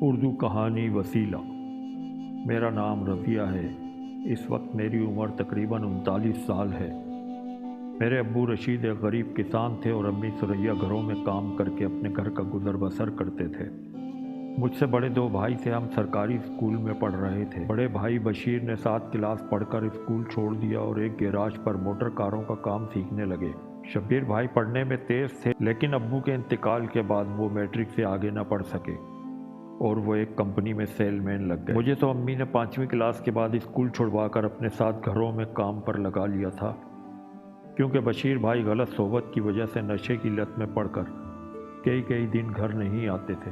اردو کہانی وسیلہ۔ میرا نام رضیہ ہے۔ اس وقت میری عمر تقریباً 39 سال ہے۔ میرے ابو رشید ایک غریب کسان تھے اور امی ثریا گھروں میں کام کر کے اپنے گھر کا گزر بسر کرتے تھے۔ مجھ سے بڑے 2 بھائی تھے، ہم سرکاری اسکول میں پڑھ رہے تھے۔ بڑے بھائی بشیر نے 7 کلاس پڑھ کر اسکول چھوڑ دیا اور ایک گیراج پر موٹر کاروں کا کام سیکھنے لگے۔ شبیر بھائی پڑھنے میں تیز تھے، لیکن ابو کے انتقال کے بعد وہ میٹرک سے آگے نہ پڑھ سکے اور وہ ایک کمپنی میں سیل مین لگ گئے۔ مجھے تو امی نے 5ویں کلاس کے بعد اسکول چھڑوا کر اپنے ساتھ گھروں میں کام پر لگا لیا تھا، کیونکہ بشیر بھائی غلط صحبت کی وجہ سے نشے کی لت میں پڑ کر کئی دن گھر نہیں آتے تھے،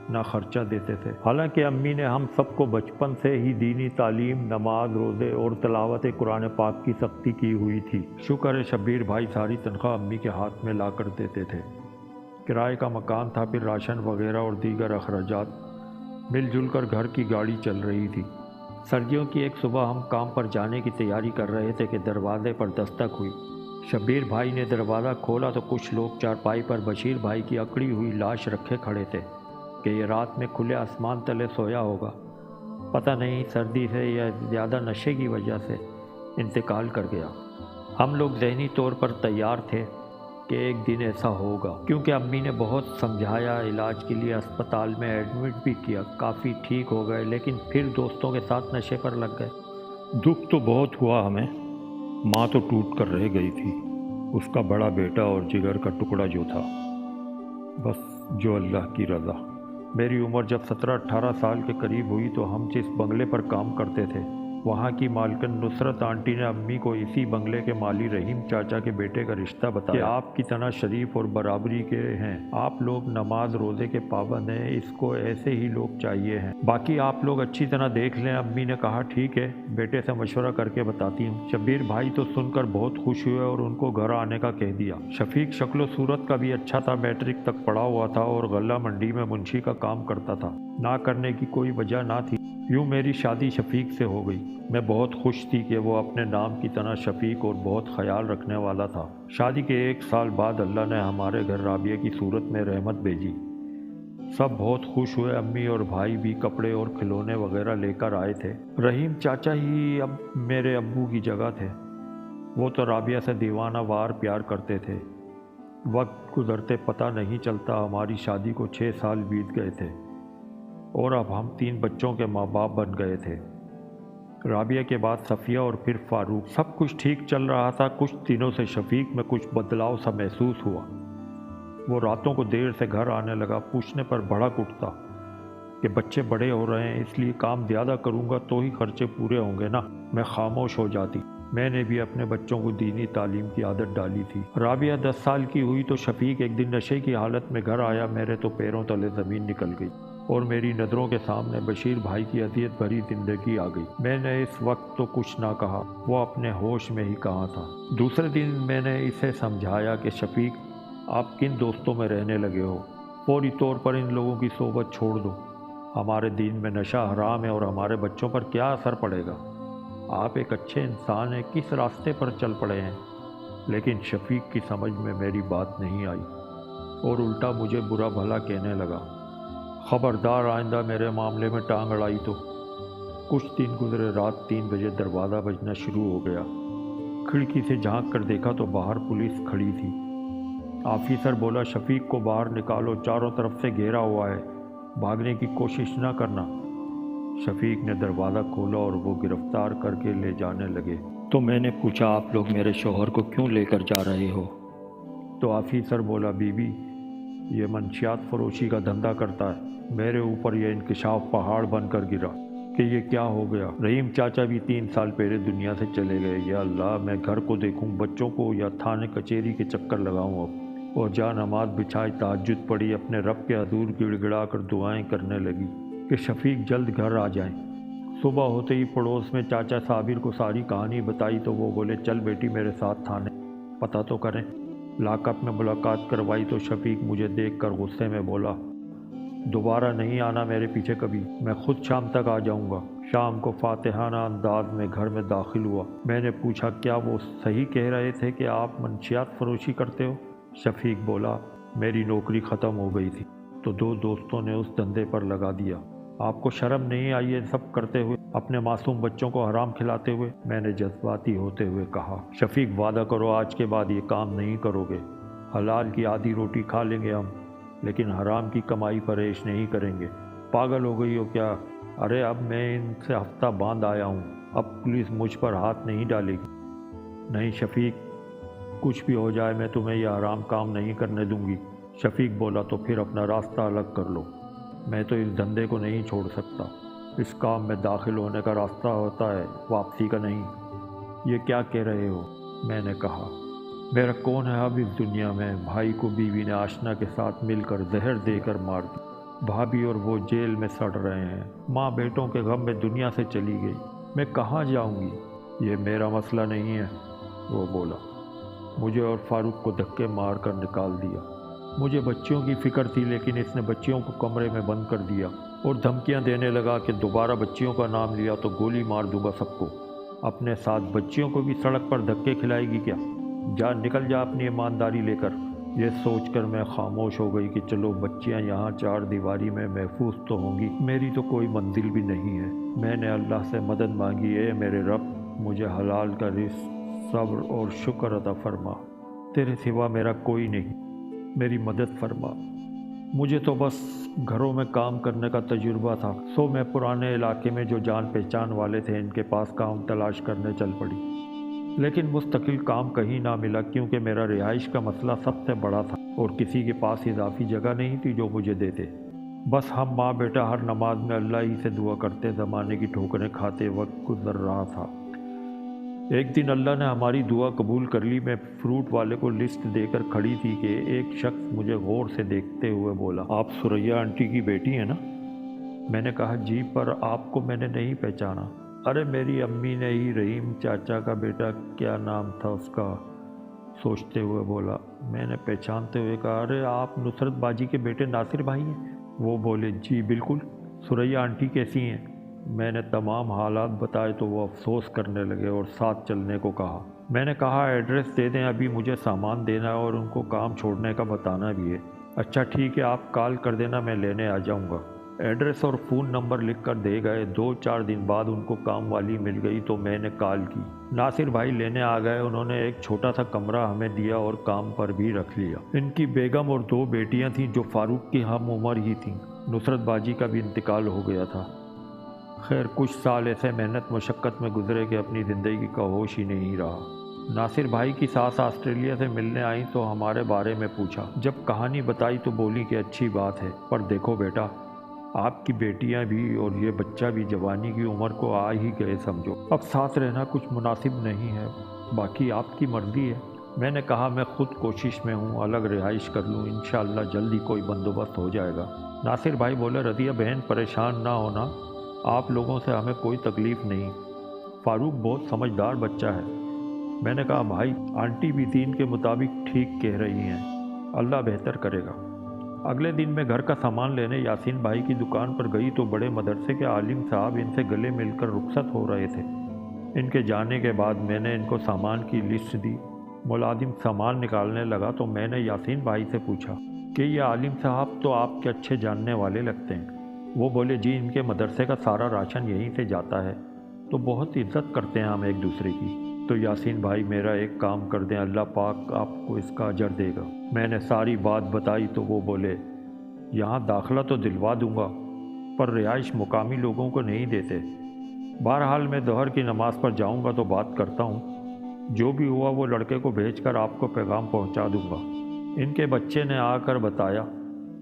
نہ خرچہ دیتے تھے۔ حالانکہ امی نے ہم سب کو بچپن سے ہی دینی تعلیم، نماز، روزے اور تلاوت قرآن پاک کی سختی کی ہوئی تھی۔ شکر ہے شبیر بھائی ساری تنخواہ امی کے ہاتھ میں لا کر دیتے تھے۔ کرائے کا مکان تھا، پھر راشن وغیرہ اور دیگر اخراجات، مل جل کر گھر کی گاڑی چل رہی تھی۔ سردیوں کی ایک صبح ہم کام پر جانے کی تیاری کر رہے تھے کہ دروازے پر دستک ہوئی۔ شبیر بھائی نے دروازہ کھولا تو کچھ لوگ چارپائی پر بشیر بھائی کی اکڑی ہوئی لاش رکھے کھڑے تھے کہ یہ رات میں کھلے آسمان تلے سویا ہوگا، پتہ نہیں سردی سے یا زیادہ نشے کی وجہ سے انتقال کر گیا۔ ہم لوگ ذہنی طور پر تیار تھے کہ ایک دن ایسا ہوگا، کیونکہ امی نے بہت سمجھایا، علاج کے لیے اسپتال میں ایڈمٹ بھی کیا، کافی ٹھیک ہو گئے، لیکن پھر دوستوں کے ساتھ نشے پر لگ گئے۔ دکھ تو بہت ہوا ہمیں، ماں تو ٹوٹ کر رہ گئی تھی، اس کا بڑا بیٹا اور جگر کا ٹکڑا جو تھا، بس جو اللہ کی رضا۔ میری عمر جب 17-18 سال کے قریب ہوئی تو ہم جس بنگلے پر کام کرتے تھے، وہاں کی مالکن نصرت آنٹی نے امی کو اسی بنگلے کے مالی رحیم چاچا کے بیٹے کا رشتہ بتایا کہ آپ کی طرح شریف اور برابری کے ہیں، آپ لوگ نماز روزے کے پابند ہیں، اس کو ایسے ہی لوگ چاہیے ہیں، باقی آپ لوگ اچھی طرح دیکھ لیں۔ امی نے کہا ٹھیک ہے، بیٹے سے مشورہ کر کے بتاتی ہوں۔ شبیر بھائی تو سن کر بہت خوش ہوئے اور ان کو گھر آنے کا کہہ دیا۔ شفیق شکل و صورت کا بھی اچھا تھا، میٹرک تک پڑھا ہوا تھا اور غلہ منڈی میں منشی کا کام کرتا تھا، نہ کرنے کی کوئی وجہ نہ تھی۔ یوں میری شادی شفیق سے ہو گئی۔ میں بہت خوش تھی کہ وہ اپنے نام کی طرح شفیق اور بہت خیال رکھنے والا تھا۔ شادی کے 1 سال بعد اللہ نے ہمارے گھر رابعہ کی صورت میں رحمت بھیجی۔ سب بہت خوش ہوئے، امی اور بھائی بھی کپڑے اور کھلونے وغیرہ لے کر آئے تھے۔ رحیم چاچا ہی اب میرے ابو کی جگہ تھے، وہ تو رابعہ سے دیوانہ وار پیار کرتے تھے۔ وقت گزرتے پتہ نہیں چلتا ہماری شادی کو 6 سال بیت گئے تھے اور اب ہم 3 بچوں کے ماں باپ بن گئے تھے۔ رابعہ کے بعد صفیہ اور پھر فاروق۔ سب کچھ ٹھیک چل رہا تھا، کچھ دنوں سے شفیق میں کچھ بدلاؤ سا محسوس ہوا۔ وہ راتوں کو دیر سے گھر آنے لگا، پوچھنے پر بھڑک اٹھتا کہ بچے بڑے ہو رہے ہیں، اس لیے کام زیادہ کروں گا تو ہی خرچے پورے ہوں گے نا۔ میں خاموش ہو جاتی۔ میں نے بھی اپنے بچوں کو دینی تعلیم کی عادت ڈالی تھی۔ رابعہ 10 سال کی ہوئی تو شفیق ایک دن نشے کی حالت میں گھر آیا، میرے تو پیروں تلے زمین نکل گئی اور میری نظروں کے سامنے بشیر بھائی کی اذیت بھری زندگی آ گئی۔ میں نے اس وقت تو کچھ نہ کہا، وہ اپنے ہوش میں ہی کہاں تھا۔ دوسرے دن میں نے اسے سمجھایا کہ شفیق، آپ کن دوستوں میں رہنے لگے ہو؟ فوری طور پر ان لوگوں کی صحبت چھوڑ دو۔ ہمارے دین میں نشہ حرام ہے اور ہمارے بچوں پر کیا اثر پڑے گا؟ آپ ایک اچھے انسان ہیں، کس راستے پر چل پڑے ہیں؟ لیکن شفیق کی سمجھ میں میری بات نہیں آئی اور الٹا مجھے برا بھلا کہنے لگا، خبردار آئندہ میرے معاملے میں ٹانگ اڑائی تو۔ کچھ دن گزرے، رات 3 بجے دروازہ بجنا شروع ہو گیا۔ کھڑکی سے جھانک کر دیکھا تو باہر پولیس کھڑی تھی۔ آفیسر بولا، شفیق کو باہر نکالو، چاروں طرف سے گھیرا ہوا ہے، بھاگنے کی کوشش نہ کرنا۔ شفیق نے دروازہ کھولا اور وہ گرفتار کر کے لے جانے لگے۔ تو میں نے پوچھا، آپ لوگ میرے شوہر کو کیوں لے کر جا رہے ہو؟ تو آفیسر بولا، بیوی یہ منشیات فروشی کا دھندا کرتا ہے۔ میرے اوپر یہ انکشاف پہاڑ بن کر گرا کہ یہ کیا ہو گیا۔ رحیم چاچا بھی 3 سال پہلے دنیا سے چلے گئے۔ یا اللہ، میں گھر کو دیکھوں، بچوں کو، یا تھانے کچہری کے چکر لگاؤں اب؟ اور جا نماز بچھائی، تہجد پڑھی، اپنے رب کے حضور گڑ گڑا کر دعائیں کرنے لگی کہ شفیق جلد گھر آ جائیں۔ صبح ہوتے ہی پڑوس میں چاچا صابر کو ساری کہانی بتائی تو وہ بولے، چل بیٹی میرے ساتھ تھانے، پتہ تو کریں۔ لاک اپ میں ملاقات کروائی تو شفیق مجھے دیکھ کر غصے میں بولا، دوبارہ نہیں آنا میرے پیچھے کبھی، میں خود شام تک آ جاؤں گا۔ شام کو فاتحانہ انداز میں گھر میں داخل ہوا۔ میں نے پوچھا، کیا وہ صحیح کہہ رہے تھے کہ آپ منشیات فروشی کرتے ہو؟ شفیق بولا، میری نوکری ختم ہو گئی تھی تو دو دوستوں نے اس دھندے پر لگا دیا۔ آپ کو شرم نہیں آئی یہ سب کرتے ہوئے، اپنے معصوم بچوں کو حرام کھلاتے ہوئے؟ میں نے جذباتی ہوتے ہوئے کہا۔ شفیق وعدہ کرو آج کے بعد یہ کام نہیں کرو گے۔ حلال کی آدھی روٹی کھا لیں گے ہم، لیکن حرام کی کمائی پر عیش نہیں کریں گے۔ پاگل ہو گئی ہو کیا؟ ارے اب میں ان سے ہفتہ باندھ آیا ہوں، اب پولیس مجھ پر ہاتھ نہیں ڈالے گی۔ نہیں شفیق، کچھ بھی ہو جائے میں تمہیں یہ حرام کام نہیں کرنے دوں گی۔ شفیق بولا تو پھر اپنا راستہ الگ کر لو، میں تو اس دھندے کو نہیں چھوڑ سکتا۔ اس کام میں داخل ہونے کا راستہ ہوتا ہے، واپسی کا نہیں۔ یہ کیا کہہ رہے ہو؟ میں نے کہا۔ میرا کون ہے اب اس دنیا میں؟ بھائی کو بیوی نے آشنا کے ساتھ مل کر زہر دے کر مار دی، بھابھی اور وہ جیل میں سڑ رہے ہیں، ماں بیٹوں کے غم میں دنیا سے چلی گئی، میں کہاں جاؤں گی؟ یہ میرا مسئلہ نہیں ہے، وہ بولا۔ مجھے اور فاروق کو دھکے مار کر نکال دیا۔ مجھے بچیوں کی فکر تھی، لیکن اس نے بچیوں کو کمرے میں بند کر دیا اور دھمکیاں دینے لگا کہ دوبارہ بچیوں کا نام لیا تو گولی مار دوں گا سب کو۔ اپنے ساتھ بچیوں کو بھی سڑک پر دھکے کھلائے گی کیا؟ جا نکل جا اپنی ایمانداری لے کر۔ یہ سوچ کر میں خاموش ہو گئی کہ چلو بچیاں یہاں چار دیواری میں محفوظ تو ہوں گی، میری تو کوئی منزل بھی نہیں ہے۔ میں نے اللہ سے مدد مانگی، اے میرے رب مجھے حلال کا رزق، صبر اور شکر عطا فرما، تیرے سوا میرا کوئی نہیں، میری مدد فرما۔ مجھے تو بس گھروں میں کام کرنے کا تجربہ تھا، سو میں پرانے علاقے میں جو جان پہچان والے تھے ان کے پاس کام تلاش کرنے چل پڑی، لیکن مستقل کام کہیں نہ ملا کیونکہ میرا رہائش کا مسئلہ سب سے بڑا تھا اور کسی کے پاس اضافی جگہ نہیں تھی جو مجھے دیتے۔ بس ہم ماں بیٹا ہر نماز میں اللہ ہی سے دعا کرتے زمانے کی ٹھوکریں کھاتے وقت گزر رہا تھا۔ ایک دن اللہ نے ہماری دعا قبول کر لی۔ میں فروٹ والے کو لسٹ دے کر کھڑی تھی کہ ایک شخص مجھے غور سے دیکھتے ہوئے بولا، آپ سریا آنٹی کی بیٹی ہیں نا؟ میں نے کہا جی، پر آپ کو میں نے نہیں پہچانا۔ ارے میری امی نے ہی، رحیم چاچا کا بیٹا، کیا نام تھا اس کا؟ سوچتے ہوئے بولا۔ میں نے پہچانتے ہوئے کہا، ارے آپ نصرت باجی کے بیٹے ناصر بھائی ہیں؟ وہ بولے جی بالکل۔ سریا آنٹی کیسی ہیں؟ میں نے تمام حالات بتائے تو وہ افسوس کرنے لگے اور ساتھ چلنے کو کہا۔ میں نے کہا ایڈریس دے دیں، ابھی مجھے سامان دینا ہے اور ان کو کام چھوڑنے کا بتانا بھی ہے۔ اچھا ٹھیک ہے، آپ کال کر دینا، میں لینے آ جاؤں گا۔ ایڈریس اور فون نمبر لکھ کر دے گئے۔ 2-4 دن بعد ان کو کام والی مل گئی تو میں نے کال کی۔ ناصر بھائی لینے آ گئے، انہوں نے ایک چھوٹا سا کمرہ ہمیں دیا اور کام پر بھی رکھ لیا۔ ان کی بیگم اور 2 بیٹیاں تھیں جو فاروق کی ہم عمر ہی تھیں۔ نصرت باجی کا بھی انتقال ہو گیا تھا۔ خیر کچھ سال ایسے محنت مشقت میں گزرے کہ اپنی زندگی کا ہوش ہی نہیں رہا۔ ناصر بھائی کی ساس آسٹریلیا سے ملنے آئیں تو ہمارے بارے میں پوچھا۔ جب کہانی بتائی تو بولی کہ اچھی بات ہے، پر دیکھو بیٹا، آپ کی بیٹیاں بھی اور یہ بچہ بھی جوانی کی عمر کو آ ہی گئے سمجھو، اب ساتھ رہنا کچھ مناسب نہیں ہے، باقی آپ کی مرضی ہے۔ میں نے کہا میں خود کوشش میں ہوں، الگ رہائش کر لوں، انشاءاللہ جلدی کوئی بندوبست ہو جائے گا۔ ناصر بھائی بولے رضیہ بہن پریشان نہ ہونا، آپ لوگوں سے ہمیں کوئی تکلیف نہیں، فاروق بہت سمجھدار بچہ ہے۔ میں نے کہا بھائی آنٹی بھی دین کے مطابق ٹھیک کہہ رہی ہیں، اللہ بہتر کرے گا۔ اگلے دن میں گھر کا سامان لینے یاسین بھائی کی دکان پر گئی تو بڑے مدرسے کے عالم صاحب ان سے گلے مل کر رخصت ہو رہے تھے۔ ان کے جانے کے بعد میں نے ان کو سامان کی لسٹ دی۔ ملازم سامان نکالنے لگا تو میں نے یاسین بھائی سے پوچھا کہ یہ عالم صاحب تو آپ کے اچھے جاننے والے لگتے ہیں۔ وہ بولے جی ان کے مدرسے کا سارا راشن یہیں سے جاتا ہے، تو بہت عزت کرتے ہیں ہم ایک دوسرے کی۔ تو یاسین بھائی میرا ایک کام کر دیں، اللہ پاک آپ کو اس کا اجر دے گا۔ میں نے ساری بات بتائی تو وہ بولے یہاں داخلہ تو دلوا دوں گا، پر رہائش مقامی لوگوں کو نہیں دیتے۔ بہرحال میں ظہر کی نماز پر جاؤں گا تو بات کرتا ہوں، جو بھی ہوا وہ لڑکے کو بھیج کر آپ کو پیغام پہنچا دوں گا۔ ان کے بچے نے آ کر بتایا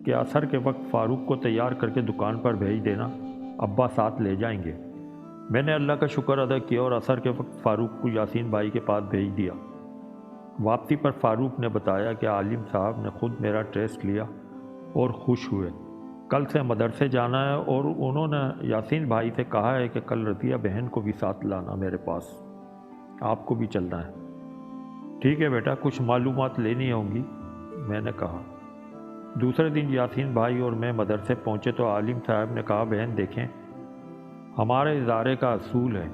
کہ عصر کے وقت فاروق کو تیار کر کے دکان پر بھیج دینا، ابا ساتھ لے جائیں گے۔ میں نے اللہ کا شکر ادا کیا اور عصر کے وقت فاروق کو یاسین بھائی کے پاس بھیج دیا۔ واپسی پر فاروق نے بتایا کہ عالم صاحب نے خود میرا ٹیسٹ لیا اور خوش ہوئے، کل سے مدرسے جانا ہے، اور انہوں نے یاسین بھائی سے کہا ہے کہ کل رضیہ بہن کو بھی ساتھ لانا میرے پاس، آپ کو بھی چلنا ہے۔ ٹھیک ہے بیٹا، کچھ معلومات لینی ہوں گی، میں نے کہا۔ دوسرے دن یاسین بھائی اور میں مدرسے پہنچے تو عالم صاحب نے کہا بہن دیکھیں، ہمارے ادارے کا اصول ہے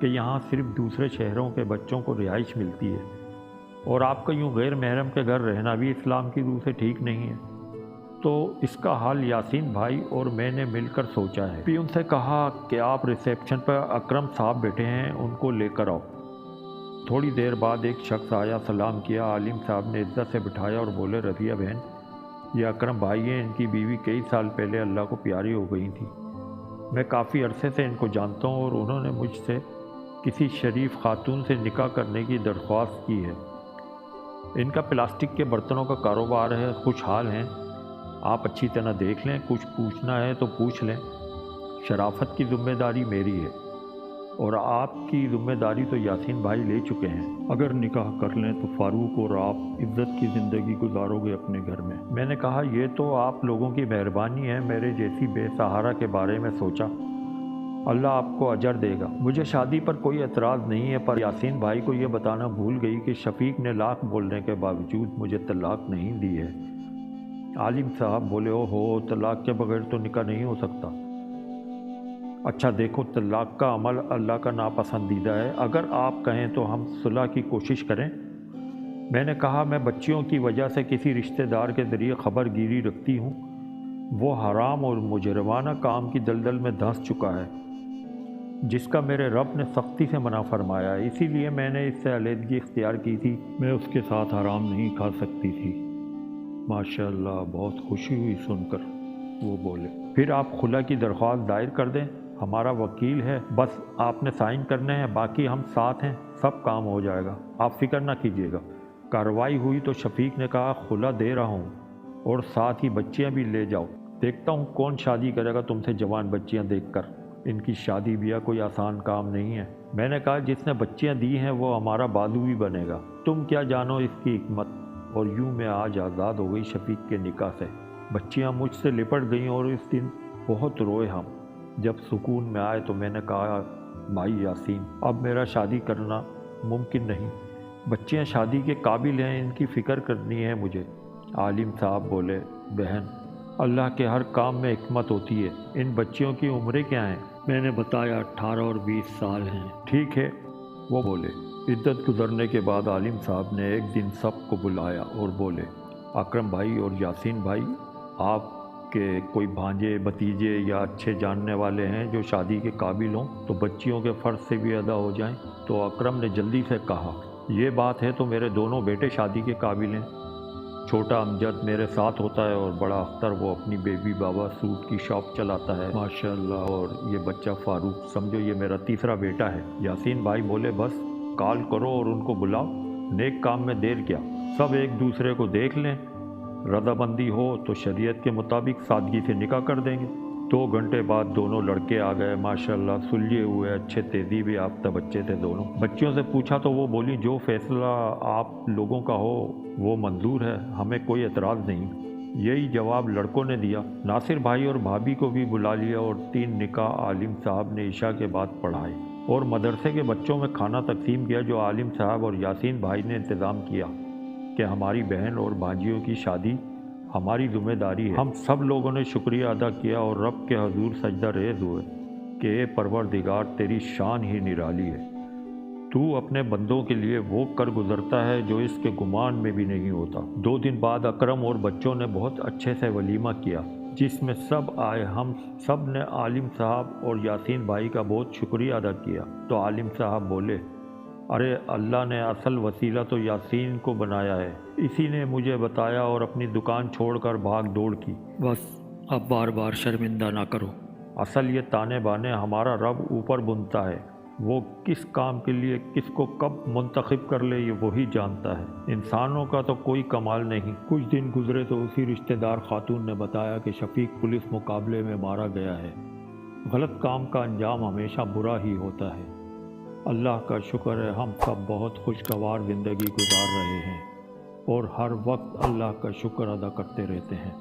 کہ یہاں صرف دوسرے شہروں کے بچوں کو رہائش ملتی ہے، اور آپ کا یوں غیر محرم کے گھر رہنا بھی اسلام کی روح سے ٹھیک نہیں ہے۔ تو اس کا حال یاسین بھائی اور میں نے مل کر سوچا ہے۔ پھر ان سے کہا کہ آپ ریسیپشن پر اکرم صاحب بیٹھے ہیں، ان کو لے کر آؤ۔ تھوڑی دیر بعد ایک شخص آیا، سلام کیا، عالم صاحب نے عزت سے بٹھایا اور بولے رضیہ بہن یہ اکرم بھائی ہیں، ان کی بیوی کئی سال پہلے اللہ کو پیاری ہو گئی تھی، میں کافی عرصے سے ان کو جانتا ہوں اور انہوں نے مجھ سے کسی شریف خاتون سے نکاح کرنے کی درخواست کی ہے۔ ان کا پلاسٹک کے برتنوں کا کاروبار ہے، خوشحال ہیں، آپ اچھی طرح دیکھ لیں، کچھ پوچھنا ہے تو پوچھ لیں، شرافت کی ذمہ داری میری ہے اور آپ کی ذمہ داری تو یاسین بھائی لے چکے ہیں، اگر نکاح کر لیں تو فاروق اور آپ عزت کی زندگی گزارو گے اپنے گھر میں۔ میں نے کہا یہ تو آپ لوگوں کی مہربانی ہے، میرے جیسی بے سہارا کے بارے میں سوچا، اللہ آپ کو اجر دے گا۔ مجھے شادی پر کوئی اعتراض نہیں ہے، پر یاسین بھائی کو یہ بتانا بھول گئی کہ شفیق نے لاکھ بولنے کے باوجود مجھے طلاق نہیں دی ہے۔ عالم صاحب بولے او ہو، طلاق کے بغیر تو نکاح نہیں ہو سکتا۔ اچھا دیکھو، طلاق کا عمل اللہ کا ناپسندیدہ ہے، اگر آپ کہیں تو ہم صلح کی کوشش کریں۔ میں نے کہا میں بچیوں کی وجہ سے کسی رشتہ دار کے ذریعے خبر گیری رکھتی ہوں، وہ حرام اور مجرمانہ کام کی دلدل میں دھنس چکا ہے جس کا میرے رب نے سختی سے منع فرمایا ہے، اسی لیے میں نے اس سے علیحدگی اختیار کی تھی، میں اس کے ساتھ حرام نہیں کھا سکتی تھی۔ ماشاء اللہ، بہت خوشی ہوئی سن کر۔ وہ بولے پھر آپ خلا کی درخواست دائر کر دیں، ہمارا وکیل ہے، بس آپ نے سائن کرنے ہیں، باقی ہم ساتھ ہیں، سب کام ہو جائے گا، آپ فکر نہ کیجیے گا۔ کارروائی ہوئی تو شفیق نے کہا خلا دے رہا ہوں اور ساتھ ہی بچیاں بھی لے جاؤ، دیکھتا ہوں کون شادی کرے گا تم سے جوان بچیاں دیکھ کر، ان کی شادی بیاہ کوئی آسان کام نہیں ہے۔ میں نے کہا جس نے بچیاں دی ہیں وہ ہمارا بازو بھی بنے گا، تم کیا جانو اس کی حکمت۔ اور یوں میں آج آزاد ہو گئی شفیق کے نکاح سے۔ بچیاں مجھ سے لپٹ گئیں اور اس دن بہت روئے ہم۔ جب سکون میں آئے تو میں نے کہا بھائی یاسین، اب میرا شادی کرنا ممکن نہیں، بچیاں شادی کے قابل ہیں، ان کی فکر کرنی ہے مجھے۔ عالم صاحب بولے بہن، اللہ کے ہر کام میں حکمت ہوتی ہے، ان بچیوں کی عمریں کیا ہیں؟ میں نے بتایا 18 اور 20 سال ہیں۔ ٹھیک ہے، وہ بولے۔ عدت گزرنے کے بعد عالم صاحب نے ایک دن سب کو بلایا اور بولے اکرم بھائی اور یاسین بھائی، آپ کے کوئی بھانجے بھتیجے یا اچھے جاننے والے ہیں جو شادی کے قابل ہوں تو بچیوں کے فرض سے بھی ادا ہو جائیں۔ تو اکرم نے جلدی سے کہا یہ بات ہے تو میرے دونوں بیٹے شادی کے قابل ہیں، چھوٹا امجد میرے ساتھ ہوتا ہے اور بڑا اختر وہ اپنی بیبی بابا سوٹ کی شاپ چلاتا ہے ماشاءاللہ، اور یہ بچہ فاروق سمجھو یہ میرا تیسرا بیٹا ہے۔ یاسین بھائی بولے بس کال کرو اور ان کو بلاؤ، نیک کام میں دیر کیا، سب ایک دوسرے کو دیکھ لیں، رضامندی ہو تو شریعت کے مطابق سادگی سے نکاح کر دیں گے۔ 2 گھنٹے بعد دونوں لڑکے آ گئے، ماشاءاللہ سلجھے ہوئے اچھے تہذیب یافتہ بچے تھے دونوں۔ بچیوں سے پوچھا تو وہ بولی جو فیصلہ آپ لوگوں کا ہو وہ منظور ہے، ہمیں کوئی اعتراض نہیں۔ یہی جواب لڑکوں نے دیا۔ ناصر بھائی اور بھابھی کو بھی بلا لیا اور 3 نکاح عالم صاحب نے عشاء کے بعد پڑھائے اور مدرسے کے بچوں میں کھانا تقسیم کیا جو عالم صاحب اور یاسین بھائی نے انتظام کیا کہ ہماری بہن اور بھانجیوں کی شادی ہماری ذمہ داری ہے۔ ہم سب لوگوں نے شکریہ ادا کیا اور رب کے حضور سجدہ ریز ہوئے کہ اے پروردگار تیری شان ہی نرالی ہے، تو اپنے بندوں کے لیے وہ کر گزرتا ہے جو اس کے گمان میں بھی نہیں ہوتا۔ 2 دن بعد اکرم اور بچوں نے بہت اچھے سے ولیمہ کیا جس میں سب آئے، ہم سب نے عالم صاحب اور یاسین بھائی کا بہت شکریہ ادا کیا۔ تو عالم صاحب بولے ارے اللہ نے اصل وسیلہ تو یاسین کو بنایا ہے، اسی نے مجھے بتایا اور اپنی دکان چھوڑ کر بھاگ دوڑ کی، بس اب بار بار شرمندہ نہ کرو۔ اصل یہ تانے بانے ہمارا رب اوپر بنتا ہے، وہ کس کام کے لیے کس کو کب منتخب کر لے یہ وہی جانتا ہے، انسانوں کا تو کوئی کمال نہیں۔ کچھ دن گزرے تو اسی رشتہ دار خاتون نے بتایا کہ شفیق پولیس مقابلے میں مارا گیا ہے۔ غلط کام کا انجام ہمیشہ برا ہی ہوتا ہے۔ اللہ کا شکر ہے ہم سب بہت خوشگوار زندگی گزار رہے ہیں اور ہر وقت اللہ کا شکر ادا کرتے رہتے ہیں۔